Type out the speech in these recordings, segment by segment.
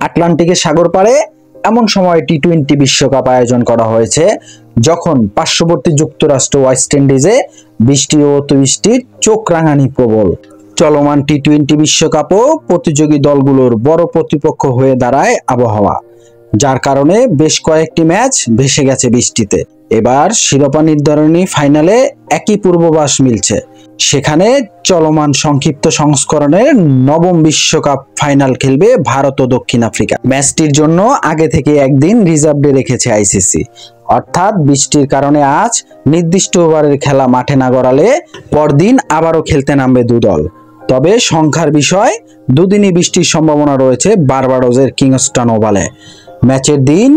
আটলান্টিকের সাগর পাড়ে এমন সময় টি-20 বিশ্বকাপ আয়োজন করা হয়েছে যখন পার্শ্ববর্তী যুক্তরাষ্ট্র ওয়েস্ট ইন্ডিজে বৃষ্টি ও অতিবৃষ্টির চোখ রাঙানি প্রবল। চলমান টি-20 বিশ্বকাপও প্রতিযোগী দলগুলোর বড় প্রতিপক্ষ হয়ে দাঁড়ায় আবহাওয়া, যার কারণে বেশ কয়েকটি ম্যাচ ভেসে গেছে বৃষ্টিতে। এবার শিরোপা নির্ধারণী ফাইনালে একই পূর্বাভাস মিলছে। সেখানে চলমান সংক্ষিপ্ত সংস্করণের নবম বিশ্বকাপ ফাইনাল খেলবে ভারত ও দক্ষিণ আফ্রিকা। ম্যাচটির জন্য আগে থেকে একদিন রিজার্ভ ডে রেখেছে আইসিসি, অর্থাৎ বৃষ্টির কারণে আজ নির্দিষ্ট ওভারের খেলা মাঠে না গড়ালে পরদিন আবারও খেলতে নামবে দুদল। তবে সংখ্যার বিষয়, দুদিনই বৃষ্টির সম্ভাবনা রয়েছে বার্বাডোসের কিংস্টন ওভালে। ম্যাচের দিন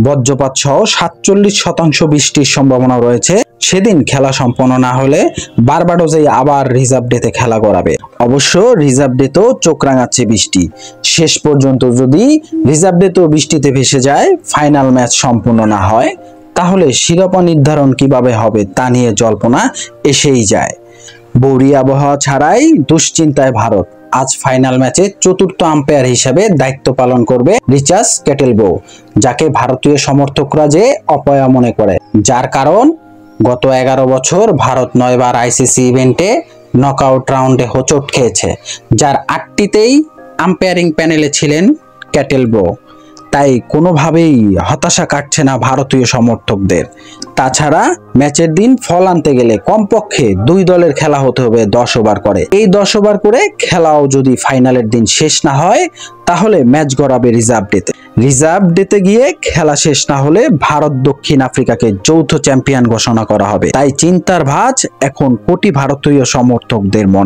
বজ্রপাত সহ 47% বৃষ্টির সম্ভাবনা রয়েছে। সেদিন খেলা সম্পন্ন না হলে বার্বাডোসেই আবার রিজার্ভ ডেতে খেলা করাবে। অবশ্য রিজার্ভ ডেতেও চোখ রাঙাচ্ছে বৃষ্টি। শেষ পর্যন্ত যদি রিজার্ভ ডেতেও বৃষ্টিতে ভেসে যায়, ফাইনাল ম্যাচ সম্পূর্ণ না হয়, তাহলে শিরোপা নির্ধারণ কিভাবে হবে তা নিয়ে জল্পনা এসেই যায়। বৌরি আবহাওয়া ছাড়াই দুশ্চিন্তায় ভারত। আজ ফাইনাল ম্যাচে চতুর্থ আম্পায়ার হিসেবে দায়িত্ব পালন করবে রিচার্ড ক্যাটেলবো, যাকে ভারতীয় সমর্থকরা যে অপয়া মনে করে। যার কারণ, গত 11 বছর ভারত 9 বার আইসিসি ইভেন্টে নকআউট রাউন্ডে হোঁচট খেয়েছে, যার 8টিতেই আম্পায়ারিং প্যানেলে ছিলেন ক্যাটেলবো। তাই কোনোভাবেই হতাশা কাটছে না ভারতীয় সমর্থকদের। তাছাড়া ম্যাচের দিন ফল আনতে গেলে কমপক্ষে দুই দলের খেলা হতে হবে 10 ওভার করে। এই 10 ওভার করে খেলাও যদি ফাইনালের দিন শেষ না হয়, তাহলে ম্যাচ গড়াবে রিজার্ভ ডেতে। রিজার্ভ ডেতে গিয়ে খেলা শেষ না হলে ভারত দক্ষিণ আফ্রিকাকে যৌথ চ্যাম্পিয়ন ঘোষণা করা হবে। তাই চিন্তার ভাঁজ এখন কোটি ভারতীয় সমর্থকদের মনে।